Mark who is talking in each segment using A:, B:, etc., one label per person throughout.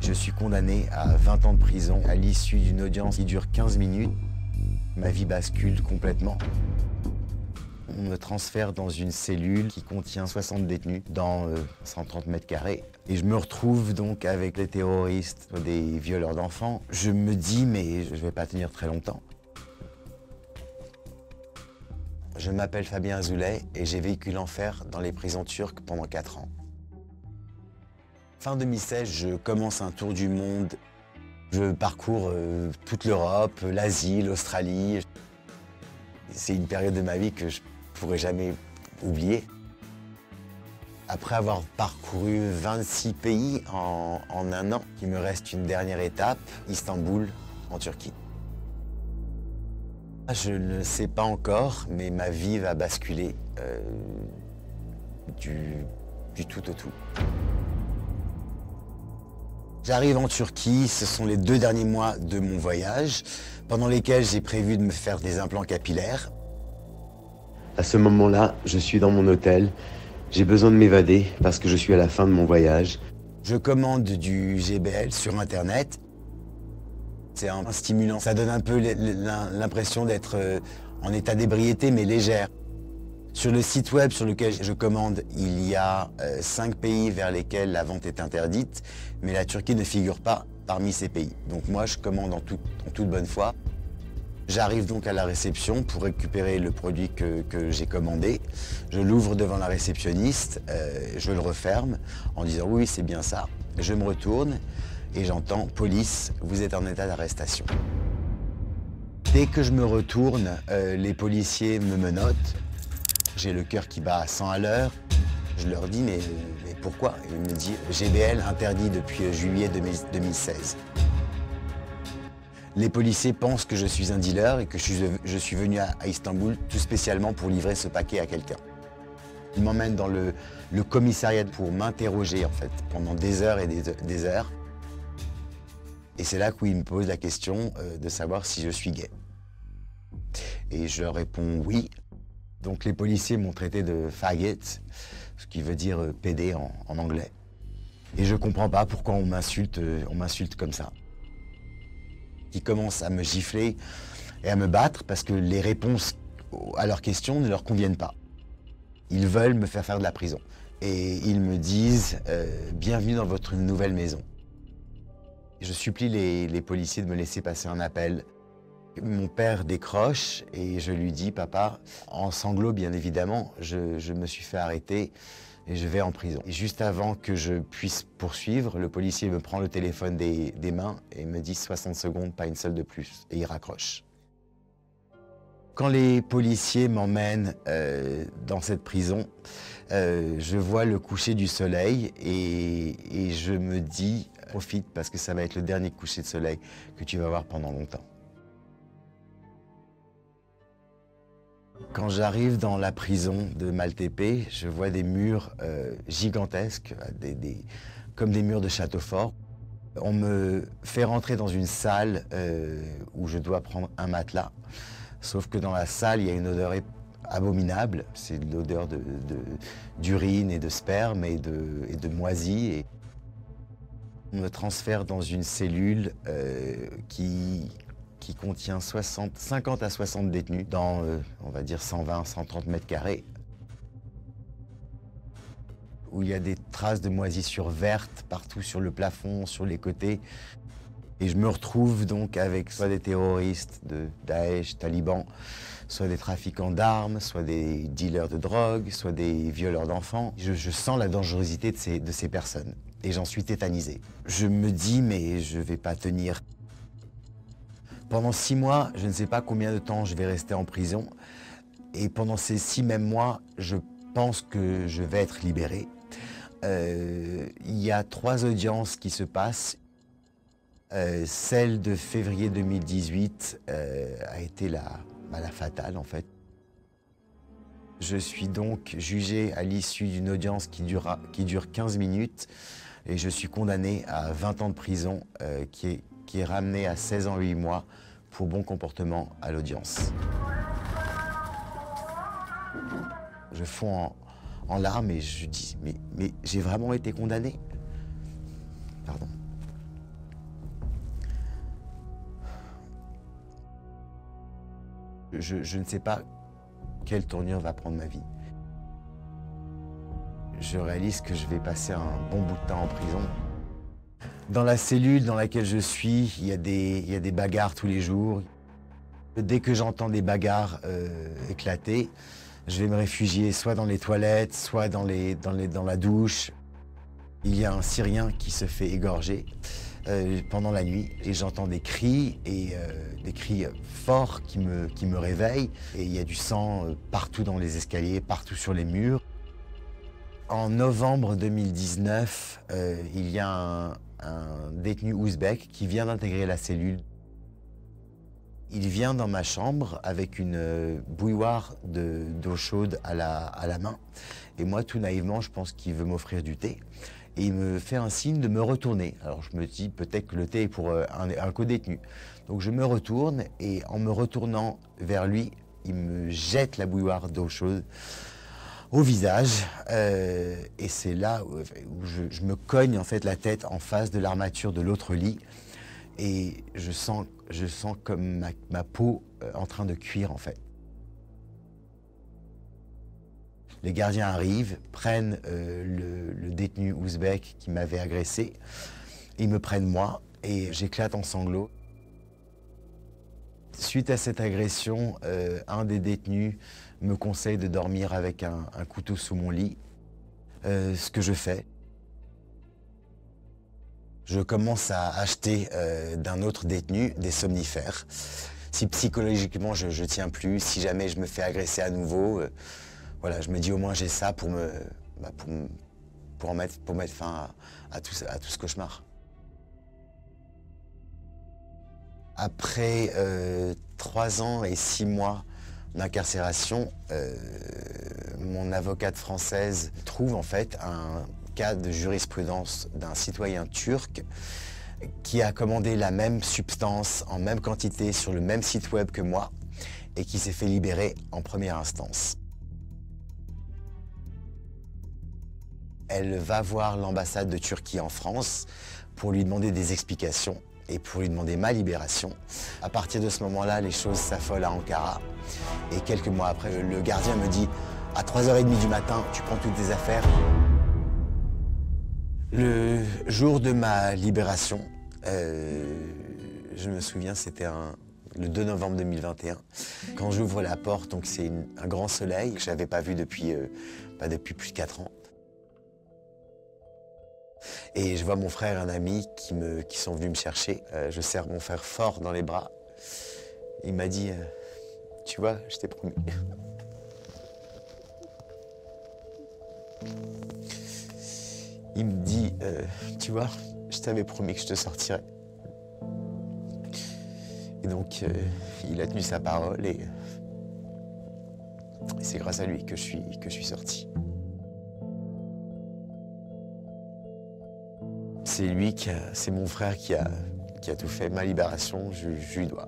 A: Je suis condamné à 20 ans de prison à l'issue d'une audience qui dure 15 minutes. Ma vie bascule complètement. On me transfère dans une cellule qui contient 60 détenus dans 130 mètres carrés. Et je me retrouve donc avec les terroristes, des violeurs d'enfants. Je me dis, mais je ne vais pas tenir très longtemps. Je m'appelle Fabien Azoulay et j'ai vécu l'enfer dans les prisons turques pendant 4 ans. Fin 2016, je commence un tour du monde. Je parcours toute l'Europe, l'Asie, l'Australie. C'est une période de ma vie que je ne pourrai jamais oublier. Après avoir parcouru 26 pays en un an, il me reste une dernière étape, Istanbul, en Turquie. Je ne sais pas encore, mais ma vie va basculer du tout au tout. J'arrive en Turquie, ce sont les 2 derniers mois de mon voyage, pendant lesquels j'ai prévu de me faire des implants capillaires.
B: À ce moment-là, je suis dans mon hôtel. J'ai besoin de m'évader parce que je suis à la fin de mon voyage.
A: Je commande du GBL sur Internet. C'est un stimulant, ça donne un peu l'impression d'être en état d'ébriété, mais légère. Sur le site web sur lequel je commande, il y a 5 pays vers lesquels la vente est interdite, mais la Turquie ne figure pas parmi ces pays. Donc moi, je commande en toute bonne foi. J'arrive donc à la réception pour récupérer le produit que j'ai commandé. Je l'ouvre devant la réceptionniste, je le referme en disant oui, c'est bien ça. Je me retourne et j'entends « Police, vous êtes en état d'arrestation ». Dès que je me retourne, les policiers me menottent. J'ai le cœur qui bat à 100 à l'heure. Je leur dis mais pourquoi? Ils me disent GBL interdit depuis juillet 2016. Les policiers pensent que je suis un dealer et que je suis venu à Istanbul tout spécialement pour livrer ce paquet à quelqu'un. Ils m'emmènent dans le commissariat pour m'interroger en fait pendant des heures et des heures. Et c'est là qu'ils me posent la question de savoir si je suis gay. Et je leur réponds oui. Donc les policiers m'ont traité de faggot, ce qui veut dire PD en anglais. Et je ne comprends pas pourquoi on m'insulte comme ça. Ils commencent à me gifler et à me battre parce que les réponses à leurs questions ne leur conviennent pas. Ils veulent me faire de la prison. Et ils me disent bienvenue dans votre nouvelle maison. Je supplie les policiers de me laisser passer un appel. Mon père décroche et je lui dis, papa, en sanglots bien évidemment, je me suis fait arrêter et je vais en prison. Et juste avant que je puisse poursuivre, le policier me prend le téléphone des mains et me dit 60 secondes, pas une seule de plus, et il raccroche. Quand les policiers m'emmènent dans cette prison, je vois le coucher du soleil et je me dis, profite parce que ça va être le dernier coucher de soleil que tu vas voir pendant longtemps. Quand j'arrive dans la prison de Maltepe, je vois des murs gigantesques, comme des murs de château fort. On me fait rentrer dans une salle où je dois prendre un matelas. Sauf que dans la salle, il y a une odeur abominable. C'est l'odeur d'urine et de sperme et de moisie. Et on me transfère dans une cellule qui contient 50 à 60 détenus dans, on va dire, 120, 130 mètres carrés, où il y a des traces de moisissure verte partout sur le plafond, sur les côtés. Et je me retrouve donc avec soit des terroristes de Daesh, talibans, soit des trafiquants d'armes, soit des dealers de drogue, soit des violeurs d'enfants. Je sens la dangerosité de ces personnes et j'en suis tétanisé. Je me dis, mais je ne vais pas tenir. Pendant 6 mois, je ne sais pas combien de temps je vais rester en prison. Et pendant ces 6 mêmes mois, je pense que je vais être libéré. Il y a 3 audiences qui se passent. Celle de février 2018 a été la fatale en fait. Je suis donc jugé à l'issue d'une audience qui dure 15 minutes et je suis condamné à 20 ans de prison qui est ramené à 16 ans et 8 mois pour bon comportement à l'audience. Je fonds en larmes et je dis mais j'ai vraiment été condamné? Pardon. Je ne sais pas quelle tournure va prendre ma vie. Je réalise que je vais passer un bon bout de temps en prison. Dans la cellule dans laquelle je suis, il y a des bagarres tous les jours. Dès que j'entends des bagarres éclater, je vais me réfugier soit dans les toilettes, soit dans la douche. Il y a un Syrien qui se fait égorger pendant la nuit et j'entends des cris forts qui me réveillent. Et il y a du sang partout dans les escaliers, partout sur les murs. En novembre 2019, il y a un détenu ouzbek qui vient d'intégrer la cellule. Il vient dans ma chambre avec une bouilloire d'eau chaude à la main. Et moi, tout naïvement, je pense qu'il veut m'offrir du thé. Et il me fait un signe de me retourner. Alors je me dis peut-être que le thé est pour un co-détenu. Donc je me retourne et en me retournant vers lui, il me jette la bouilloire d'eau chaude au visage. Et c'est là où je me cogne en fait la tête en face de l'armature de l'autre lit. Et je sens comme ma peau en train de cuire en fait. Les gardiens arrivent, prennent le détenu ouzbek qui m'avait agressé. Ils me prennent moi et j'éclate en sanglots. Suite à cette agression, un des détenus me conseille de dormir avec un couteau sous mon lit, ce que je fais. Je commence à acheter d'un autre détenu des somnifères. Si psychologiquement je ne tiens plus, si jamais je me fais agresser à nouveau, voilà, je me dis au moins j'ai ça pour mettre fin à tout ce cauchemar. Après 3 ans et 6 mois d'incarcération, mon avocate française trouve en fait un cas de jurisprudence d'un citoyen turc qui a commandé la même substance en même quantité sur le même site web que moi et qui s'est fait libérer en première instance. Elle va voir l'ambassade de Turquie en France pour lui demander des explications et pour lui demander ma libération. À partir de ce moment-là, les choses s'affolent à Ankara. Et quelques mois après, le gardien me dit « À 3h30 du matin, tu prends toutes tes affaires ». Le jour de ma libération, je me souviens, c'était le 2 novembre 2021. Quand j'ouvre la porte, donc c'est un grand soleil que je n'avais pas vu depuis plus de 4 ans. Et je vois mon frère et un ami qui sont venus me chercher. Je serre mon frère fort dans les bras. Il m'a dit « Tu vois, je t'ai promis ». Il me dit « Tu vois, je t'avais promis que je te sortirais ». Et donc, il a tenu sa parole et c'est grâce à lui que je suis sorti. C'est mon frère qui a tout fait. Ma libération, je lui dois.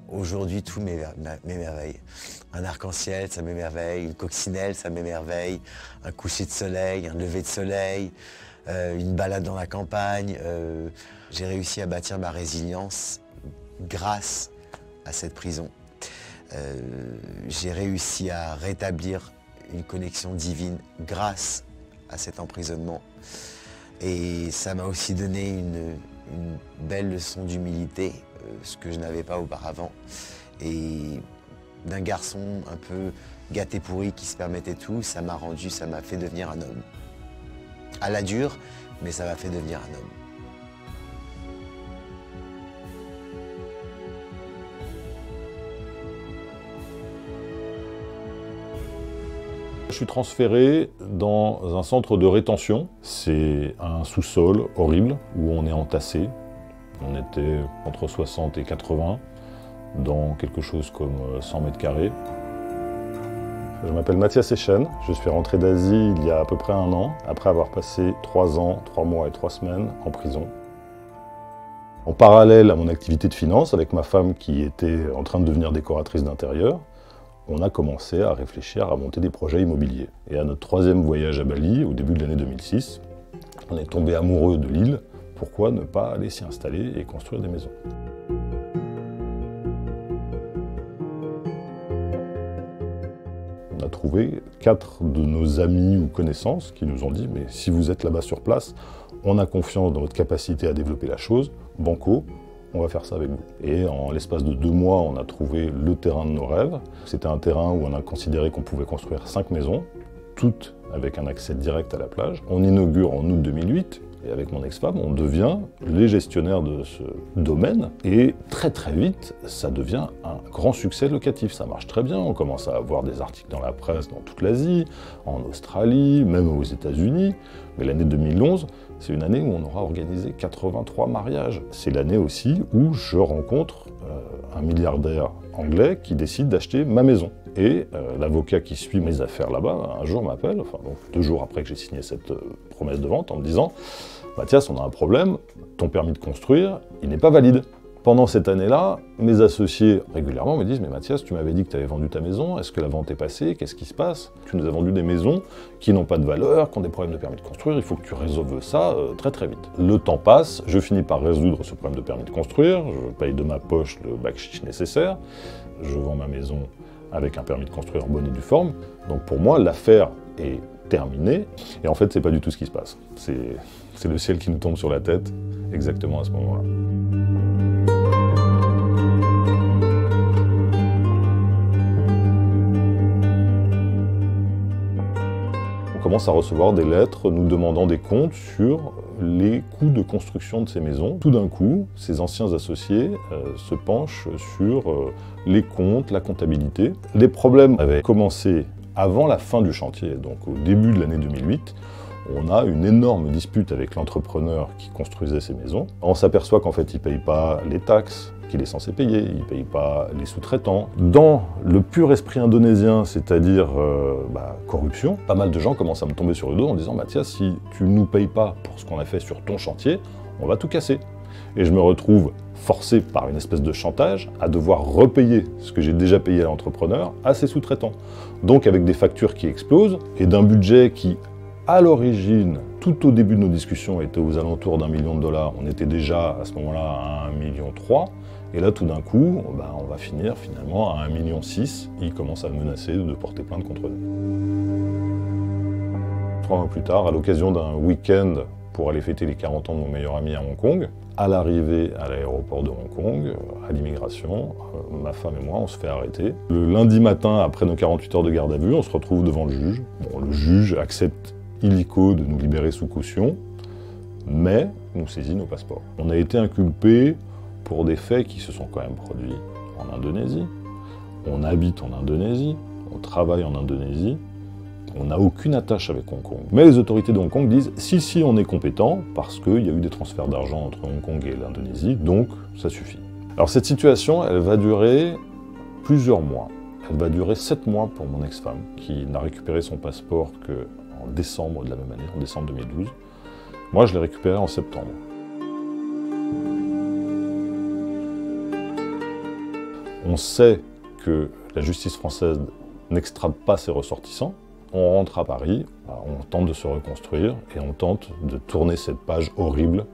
A: Aujourd'hui, tout m'émerveille. Un arc-en-ciel, ça m'émerveille. Une coccinelle, ça m'émerveille. Un coucher de soleil, un lever de soleil, une balade dans la campagne. J'ai réussi à bâtir ma résilience grâce à cette prison. J'ai réussi à rétablir une connexion divine grâce à cet emprisonnement. Et ça m'a aussi donné une belle leçon d'humilité, ce que je n'avais pas auparavant. Et d'un garçon un peu gâté pourri qui se permettait tout, ça m'a fait devenir un homme. À la dure, mais ça m'a fait devenir un homme.
C: Je suis transféré dans un centre de rétention. C'est un sous-sol horrible où on est entassé. On était entre 60 et 80 dans quelque chose comme 100 mètres carrés. Je m'appelle Mathias Echen. Je suis rentré d'Asie il y a à peu près 1 an, après avoir passé 3 ans, 3 mois et 3 semaines en prison. En parallèle à mon activité de finance, avec ma femme qui était en train de devenir décoratrice d'intérieur, on a commencé à réfléchir à monter des projets immobiliers. Et à notre 3e voyage à Bali, au début de l'année 2006, On est tombé amoureux de l'île, pourquoi ne pas aller s'y installer et construire des maisons? On a trouvé 4 de nos amis ou connaissances qui nous ont dit « mais si vous êtes là-bas sur place, on a confiance dans votre capacité à développer la chose, banco, on va faire ça avec vous ». Et en l'espace de 2 mois, on a trouvé le terrain de nos rêves. C'était un terrain où on a considéré qu'on pouvait construire 5 maisons, toutes avec un accès direct à la plage. On inaugure en août 2008. Et avec mon ex-femme, on devient les gestionnaires de ce domaine. Et très très vite, ça devient un grand succès locatif. Ça marche très bien. On commence à avoir des articles dans la presse dans toute l'Asie, en Australie, même aux États-Unis. Mais l'année 2011, c'est une année où on aura organisé 83 mariages. C'est l'année aussi où je rencontre un milliardaire anglais qui décide d'acheter ma maison. Et l'avocat qui suit mes affaires là-bas, un jour m'appelle, enfin donc 2 jours après que j'ai signé cette promesse de vente, en me disant « Mathias, on a un problème, ton permis de construire, il n'est pas valide ». Pendant cette année-là, mes associés régulièrement me disent « Mais Mathias, tu m'avais dit que tu avais vendu ta maison, est-ce que la vente est passée? Qu'est-ce qui se passe? Tu nous as vendu des maisons qui n'ont pas de valeur, qui ont des problèmes de permis de construire, il faut que tu résolves ça très très vite ». Le temps passe, je finis par résoudre ce problème de permis de construire, je paye de ma poche le bac-chiche nécessaire, je vends ma maison avec un permis de construire en bonne et due forme. Donc pour moi, l'affaire est terminée. Et en fait, c'est pas du tout ce qui se passe. C'est le ciel qui nous tombe sur la tête, exactement à ce moment-là. On commence à recevoir des lettres nous demandant des comptes sur les coûts de construction de ces maisons. Tout d'un coup, ces anciens associés se penchent sur les comptes, la comptabilité. Les problèmes avaient commencé avant la fin du chantier, donc au début de l'année 2008. On a une énorme dispute avec l'entrepreneur qui construisait ces maisons. On s'aperçoit qu'en fait, il ne paye pas les taxes qu'il est censé payer, il ne paye pas les sous-traitants. Dans le pur esprit indonésien, c'est-à-dire corruption, pas mal de gens commencent à me tomber sur le dos en disant « Mathias, si tu ne nous payes pas pour ce qu'on a fait sur ton chantier, on va tout casser ». Et je me retrouve forcé par une espèce de chantage à devoir repayer ce que j'ai déjà payé à l'entrepreneur à ses sous-traitants. Donc avec des factures qui explosent et d'un budget qui, à l'origine, tout au début de nos discussions, était aux alentours d'1 million de dollars. On était déjà à ce moment-là à 1,3 million. Et là, tout d'un coup, on va finir finalement à 1,6 million. Il commence à menacer de porter plainte contre nous. 3 mois plus tard, à l'occasion d'un week-end pour aller fêter les 40 ans de mon meilleur ami à Hong Kong, à l'arrivée à l'aéroport de Hong Kong, à l'immigration, ma femme et moi, on se fait arrêter. Le lundi matin, après nos 48 heures de garde à vue, on se retrouve devant le juge. Bon, le juge accepte illico de nous libérer sous caution, mais nous saisit nos passeports. On a été inculpés pour des faits qui se sont quand même produits en Indonésie. On habite en Indonésie, on travaille en Indonésie, on n'a aucune attache avec Hong Kong. Mais les autorités de Hong Kong disent si on est compétent, parce qu'il y a eu des transferts d'argent entre Hong Kong et l'Indonésie, donc ça suffit. Alors cette situation, elle va durer plusieurs mois. Elle va durer 7 mois pour mon ex-femme, qui n'a récupéré son passeport qu'en décembre de la même année, en décembre 2012. Moi, je l'ai récupéré en septembre. On sait que la justice française n'extrade pas ses ressortissants. On rentre à Paris, on tente de se reconstruire et on tente de tourner cette page horrible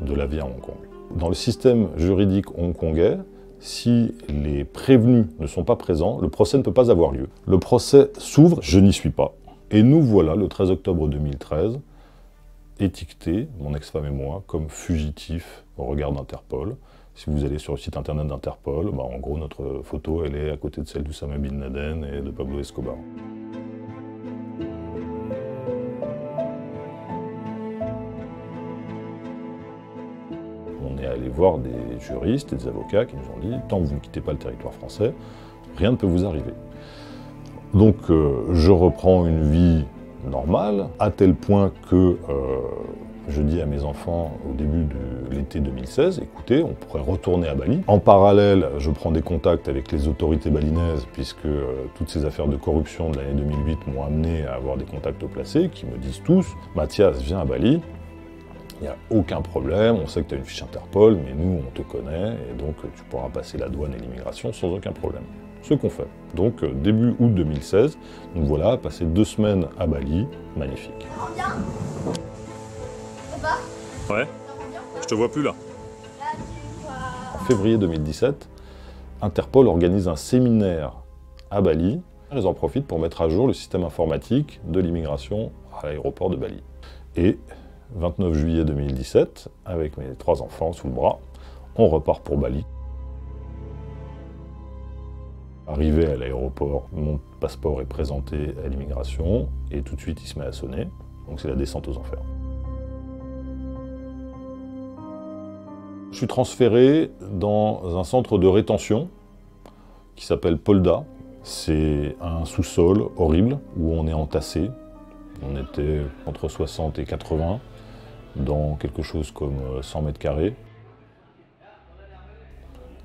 C: de la vie à Hong Kong. Dans le système juridique hongkongais, si les prévenus ne sont pas présents, le procès ne peut pas avoir lieu. Le procès s'ouvre, je n'y suis pas. Et nous voilà, le 13 octobre 2013, étiquetés, mon ex-femme et moi, comme fugitifs au regard d'Interpol. Si vous allez sur le site internet d'Interpol, en gros, notre photo, elle est à côté de celle d'Oussama Bin Laden et de Pablo Escobar. On est allé voir des juristes et des avocats qui nous ont dit « Tant que vous ne quittez pas le territoire français, rien ne peut vous arriver ». Donc je reprends une vie normale, à tel point que je dis à mes enfants au début de l'été 2016, écoutez, on pourrait retourner à Bali. En parallèle, je prends des contacts avec les autorités balinaises, puisque toutes ces affaires de corruption de l'année 2008 m'ont amené à avoir des contacts placés, qui me disent tous, Mathias, viens à Bali, il n'y a aucun problème, on sait que tu as une fiche Interpol, mais nous, on te connaît, et donc tu pourras passer la douane et l'immigration sans aucun problème. Ce qu'on fait. Donc, début août 2016, nous voilà à passer 2 semaines à Bali, magnifique. Ouais, je te vois plus là. En février 2017, Interpol organise un séminaire à Bali. Ils en profitent pour mettre à jour le système informatique de l'immigration à l'aéroport de Bali. Et 29 juillet 2017, avec mes 3 enfants sous le bras, on repart pour Bali. Arrivé à l'aéroport, mon passeport est présenté à l'immigration et tout de suite il se met à sonner. Donc c'est la descente aux enfers. Je suis transféré dans un centre de rétention qui s'appelle Polda. C'est un sous-sol horrible où on est entassé. On était entre 60 et 80 dans quelque chose comme 100 mètres carrés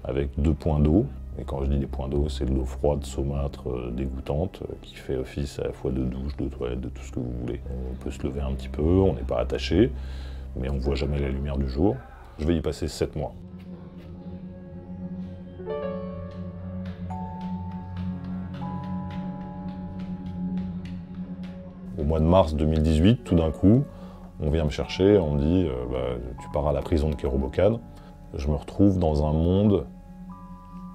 C: avec 2 points d'eau. Et quand je dis des points d'eau, c'est de l'eau froide, saumâtre, dégoûtante, qui fait office à la fois de douche, de toilette, de tout ce que vous voulez. On peut se lever un petit peu, on n'est pas attaché, mais on ne voit jamais la lumière du jour. Je vais y passer 7 mois. Au mois de mars 2018, tout d'un coup, on vient me chercher, on me dit tu pars à la prison de Kérobokad. Je me retrouve dans un monde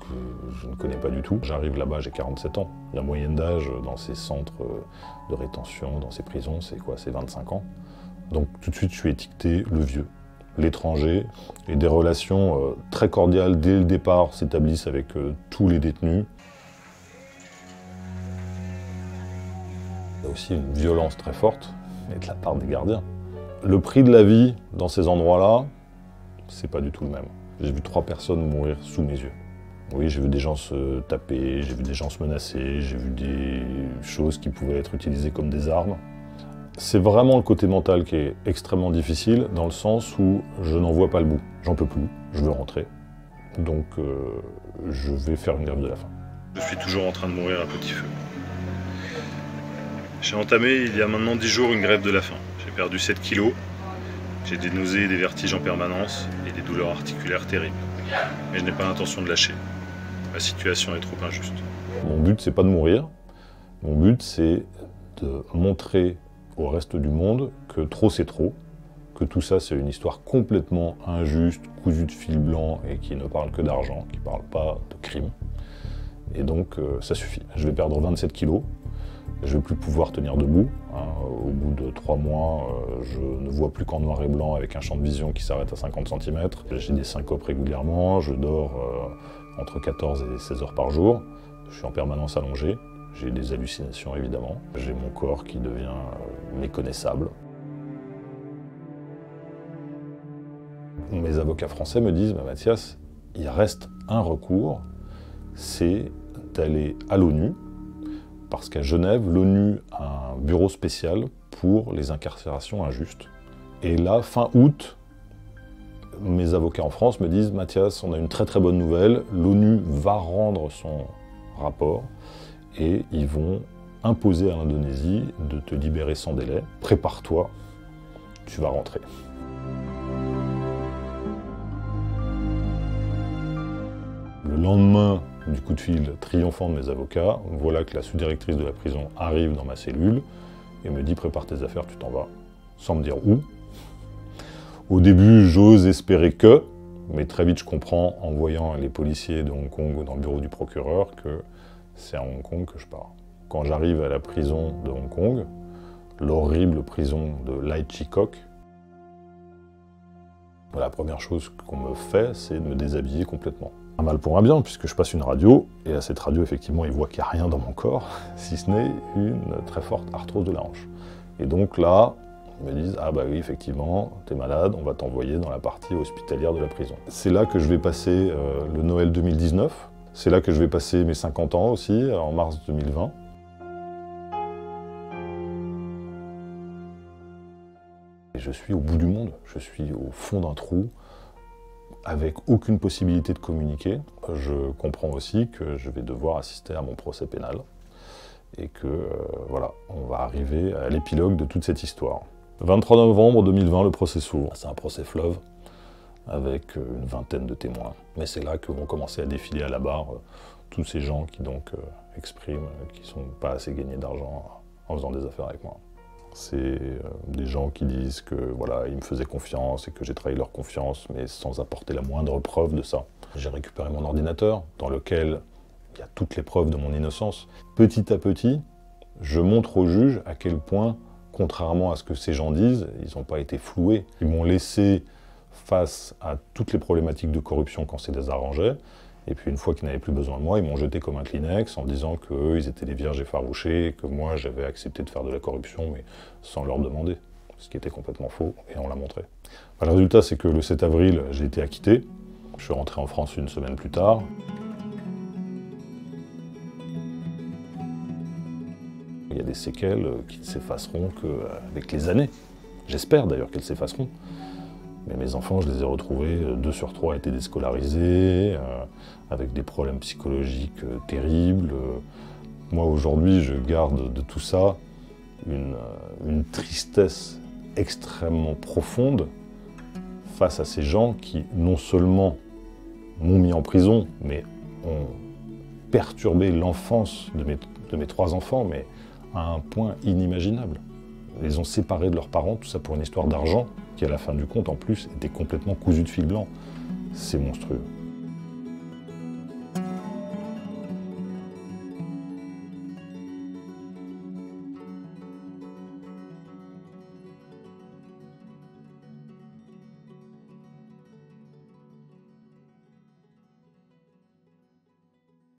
C: que je ne connais pas du tout. J'arrive là-bas, j'ai 47 ans. La moyenne d'âge dans ces centres de rétention, dans ces prisons, c'est quoi? C'est 25 ans. Donc tout de suite, je suis étiqueté le vieux, l'étranger, et des relations très cordiales dès le départ s'établissent avec tous les détenus. Il y a aussi une violence très forte, et de la part des gardiens. Le prix de la vie dans ces endroits-là, c'est pas du tout le même. J'ai vu 3 personnes mourir sous mes yeux. Oui, j'ai vu des gens se taper, j'ai vu des gens se menacer, j'ai vu des choses qui pouvaient être utilisées comme des armes. C'est vraiment le côté mental qui est extrêmement difficile, dans le sens où je n'en vois pas le bout. J'en peux plus, je veux rentrer. Donc je vais faire une grève de la faim. Je suis toujours en train de mourir à petit feu. J'ai entamé il y a maintenant 10 jours une grève de la faim. J'ai perdu 7 kilos, j'ai des nausées et des vertiges en permanence et des douleurs articulaires terribles. Mais je n'ai pas l'intention de lâcher. Ma situation est trop injuste. Mon but, c'est pas de mourir. Mon but, c'est de montrer au reste du monde que trop c'est trop, que tout ça c'est une histoire complètement injuste, cousue de fil blanc et qui ne parle que d'argent, qui ne parle pas de crime. Et donc ça suffit. Je vais perdre 27 kilos, je ne vais plus pouvoir tenir debout. Au bout de 3 mois, je ne vois plus qu'en noir et blanc avec un champ de vision qui s'arrête à 50 cm. J'ai des syncopes régulièrement, je dors entre 14 et 16 heures par jour. Je suis en permanence allongé. J'ai des hallucinations évidemment. J'ai mon corps qui devient méconnaissable. Mes avocats français me disent « Mathias, il reste un recours, c'est d'aller à l'ONU, parce qu'à Genève, l'ONU a un bureau spécial pour les incarcérations injustes. Et là, fin août, mes avocats en France me disent « Mathias, on a une très très bonne nouvelle, l'ONU va rendre son rapport et ils vont imposer à l'Indonésie de te libérer sans délai. Prépare-toi, tu vas rentrer. » Le lendemain du coup de fil triomphant de mes avocats, voilà que la sous-directrice de la prison arrive dans ma cellule et me dit « Prépare tes affaires, tu t'en vas », sans me dire où. Au début, j'ose espérer que, mais très vite je comprends en voyant les policiers de Hong Kong dans le bureau du procureur que c'est à Hong Kong que je pars. Quand j'arrive à la prison de Hong Kong, l'horrible prison de Lai Chi Kok, la première chose qu'on me fait, c'est de me déshabiller complètement. Un mal pour un bien, puisque je passe une radio, et à cette radio, effectivement, ils voient qu'il n'y a rien dans mon corps, si ce n'est une très forte arthrose de la hanche. Et donc là, ils me disent « Ah bah oui, effectivement, t'es malade, on va t'envoyer dans la partie hospitalière de la prison. » C'est là que je vais passer le Noël 2019, c'est là que je vais passer mes 50 ans aussi, en mars 2020. Et je suis au bout du monde, je suis au fond d'un trou, avec aucune possibilité de communiquer. Je comprends aussi que je vais devoir assister à mon procès pénal et que voilà, on va arriver à l'épilogue de toute cette histoire. 23 novembre 2020, le procès s'ouvre. C'est un procès fleuve avec une vingtaine de témoins. Mais c'est là que vont commencer à défiler à la barre tous ces gens qui donc expriment qu'ils ne sont pas assez gagnés d'argent en faisant des affaires avec moi. C'est des gens qui disent que voilà, ils me faisaient confiance et que j'ai trahi leur confiance, mais sans apporter la moindre preuve de ça. J'ai récupéré mon ordinateur, dans lequel il y a toutes les preuves de mon innocence. Petit à petit, je montre au juge à quel point, contrairement à ce que ces gens disent, ils n'ont pas été floués. Ils m'ont laissé face à toutes les problématiques de corruption quand c'est désarrangé. Et puis une fois qu'ils n'avaient plus besoin de moi, ils m'ont jeté comme un Kleenex en disant qu'eux, ils étaient des vierges effarouchées et que moi, j'avais accepté de faire de la corruption, mais sans leur demander. Ce qui était complètement faux, et on l'a montré. Le résultat, c'est que le 7 avril, j'ai été acquitté. Je suis rentré en France une semaine plus tard. Il y a des séquelles qui ne s'effaceront qu'avec les années. J'espère d'ailleurs qu'elles s'effaceront. Mais mes enfants, je les ai retrouvés, 2 sur 3 étaient déscolarisés, avec des problèmes psychologiques terribles. Moi, aujourd'hui, je garde de tout ça une tristesse extrêmement profonde face à ces gens qui, non seulement m'ont mis en prison, mais ont perturbé l'enfance de mes 3 enfants, mais à un point inimaginable. Ils les ont séparés de leurs parents, tout ça pour une histoire d'argent, qui à la fin du compte, en plus, était complètement cousu de fil blanc. C'est monstrueux.